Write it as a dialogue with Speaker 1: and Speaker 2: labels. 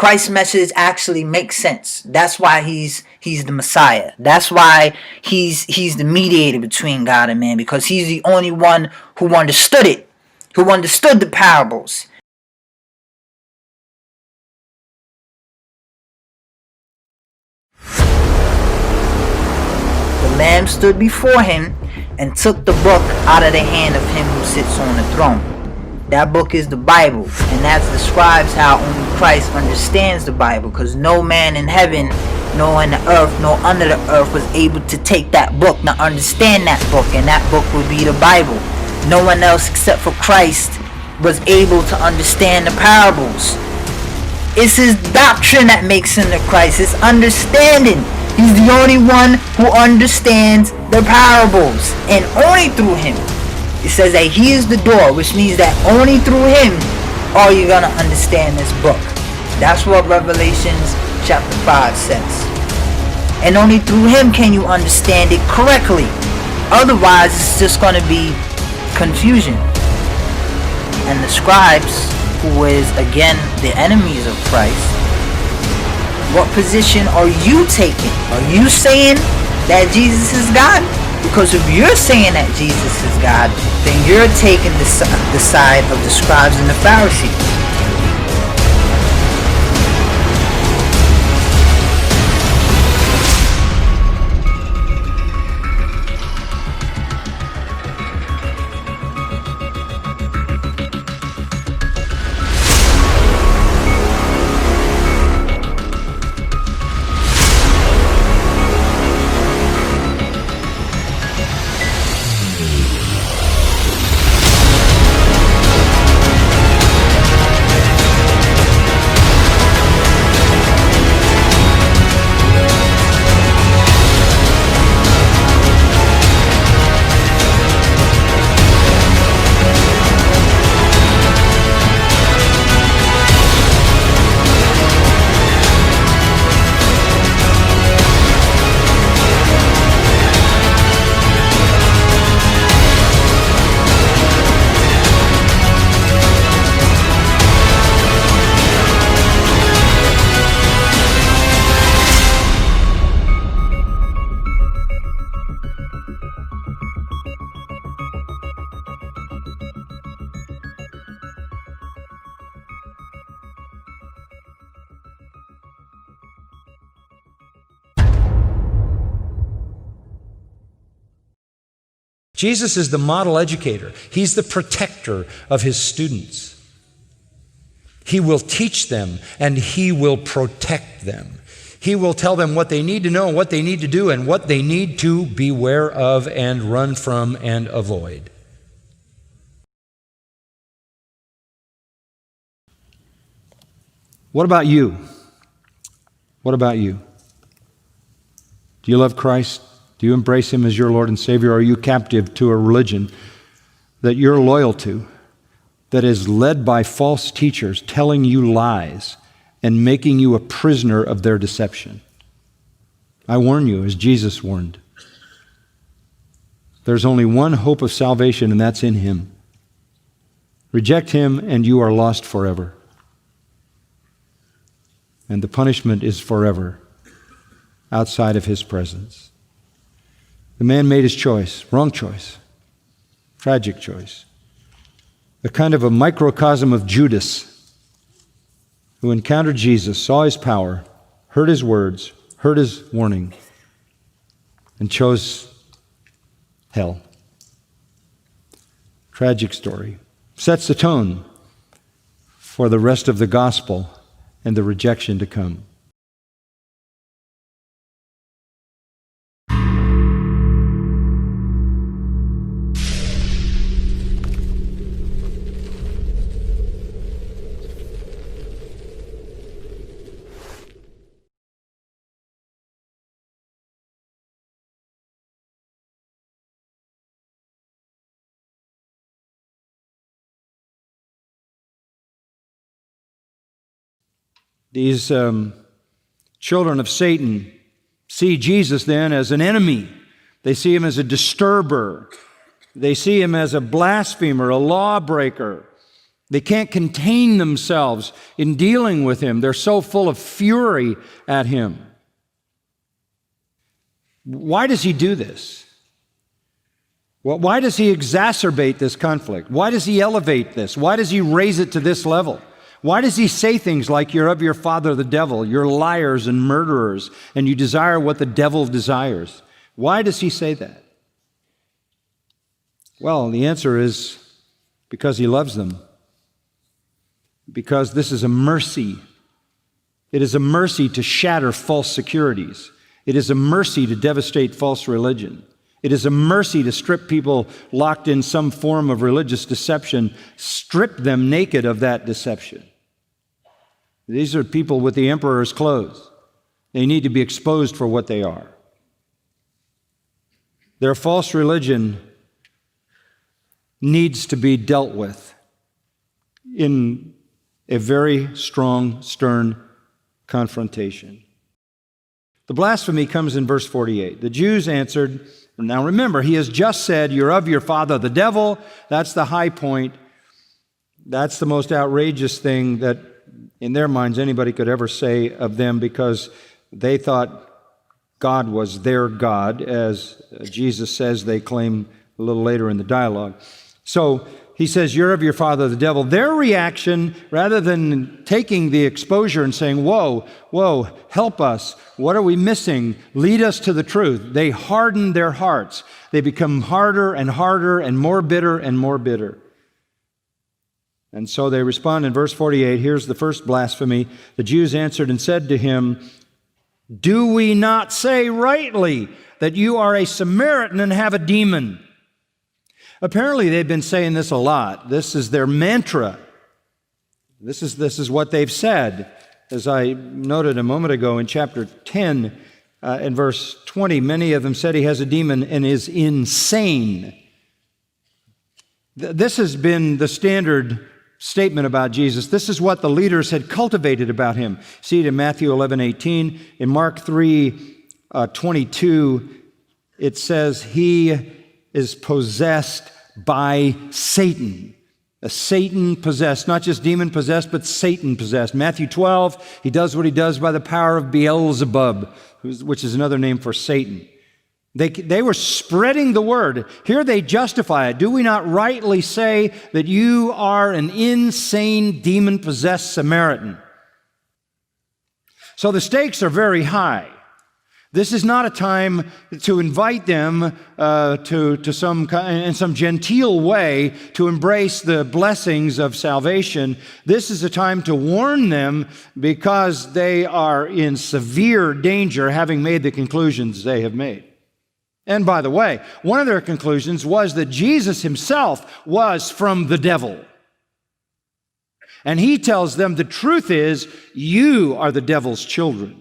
Speaker 1: Christ's message actually makes sense. That's why he's the Messiah. That's why he's the mediator between God and man, because he's the only one who understood it, who understood the parables. The Lamb stood before him and took the book out of the hand of him who sits on the throne. That book is the Bible, and that describes how only Christ understands the Bible, because no man in heaven, no on the earth, no under the earth was able to take that book, not understand that book, and that book would be the Bible. No one else except for Christ was able to understand the parables. It's his doctrine that makes him the Christ, his understanding. He's the only one who understands the parables, and only through him. It says that he is the door, which means that only through him are you going to understand this book. That's what Revelations chapter 5 says. And only through him can you understand it correctly. Otherwise, it's just going to be confusion. And the scribes, who is again the enemies of Christ, what position are you taking? Are you saying that Jesus is God? Because if you're saying that Jesus is God, then you're taking the side of the scribes and the Pharisees.
Speaker 2: Jesus is the model educator. He's the protector of his students. He will teach them and he will protect them. He will tell them what they need to know, what they need to do, and what they need to beware of and run from and avoid. What about you? What about you? Do you love Christ? Do you embrace him as your Lord and Savior? Or are you captive to a religion that you're loyal to, that is led by false teachers telling you lies and making you a prisoner of their deception? I warn you, as Jesus warned. There's only one hope of salvation, and that's in him. Reject him, and you are lost forever. And the punishment is forever outside of his presence. The man made his choice, wrong choice, tragic choice. A kind of a microcosm of Judas, who encountered Jesus, saw his power, heard his words, heard his warning, and chose hell. Tragic story. Sets the tone for the rest of the gospel and the rejection to come. These children of Satan see Jesus then as an enemy. They see him as a disturber. They see him as a blasphemer, a lawbreaker. They can't contain themselves in dealing with him. They're so full of fury at him. Why does he do this? Well, why does he exacerbate this conflict? Why does he elevate this? Why does he raise it to this level? Why does he say things like, you're of your father the devil, you're liars and murderers, and you desire what the devil desires? Why does he say that? Well, the answer is because he loves them. Because this is a mercy. It is a mercy to shatter false securities. It is a mercy to devastate false religion. It is a mercy to strip people locked in some form of religious deception, strip them naked of that deception. These are people with the emperor's clothes. They need to be exposed for what they are. Their false religion needs to be dealt with in a very strong, stern confrontation. The blasphemy comes in verse 48. The Jews answered, now remember, he has just said, you're of your father the devil. That's the high point. That's the most outrageous thing that in their minds anybody could ever say of them, because they thought God was their God, as Jesus says they claim a little later in the dialogue. So he says, you're of your father the devil. Their reaction, rather than taking the exposure and saying, whoa, help us, what are we missing? Lead us to the truth. They harden their hearts. They become harder and harder and more bitter and more bitter. And so they respond in verse 48. Here's the first blasphemy. The Jews answered and said to him, do we not say rightly that you are a Samaritan and have a demon? Apparently, they've been saying this a lot. This is their mantra. This is what they've said. As I noted a moment ago in chapter 10 and verse 20, many of them said he has a demon and is insane. This has been the standard statement about Jesus. This is what the leaders had cultivated about him. See it in Matthew 11:18. In Mark 3:22, it says he is possessed by Satan. A Satan-possessed, not just demon-possessed, but Satan-possessed. Matthew 12, he does what he does by the power of Beelzebub, which is another name for Satan. They were spreading the word. Here they justify it. Do we not rightly say that you are an insane, demon-possessed Samaritan? So the stakes are very high. This is not a time to invite them to some genteel way to embrace the blessings of salvation. This is a time to warn them because they are in severe danger, having made the conclusions they have made. And by the way, one of their conclusions was that Jesus himself was from the devil. And he tells them the truth is, you are the devil's children.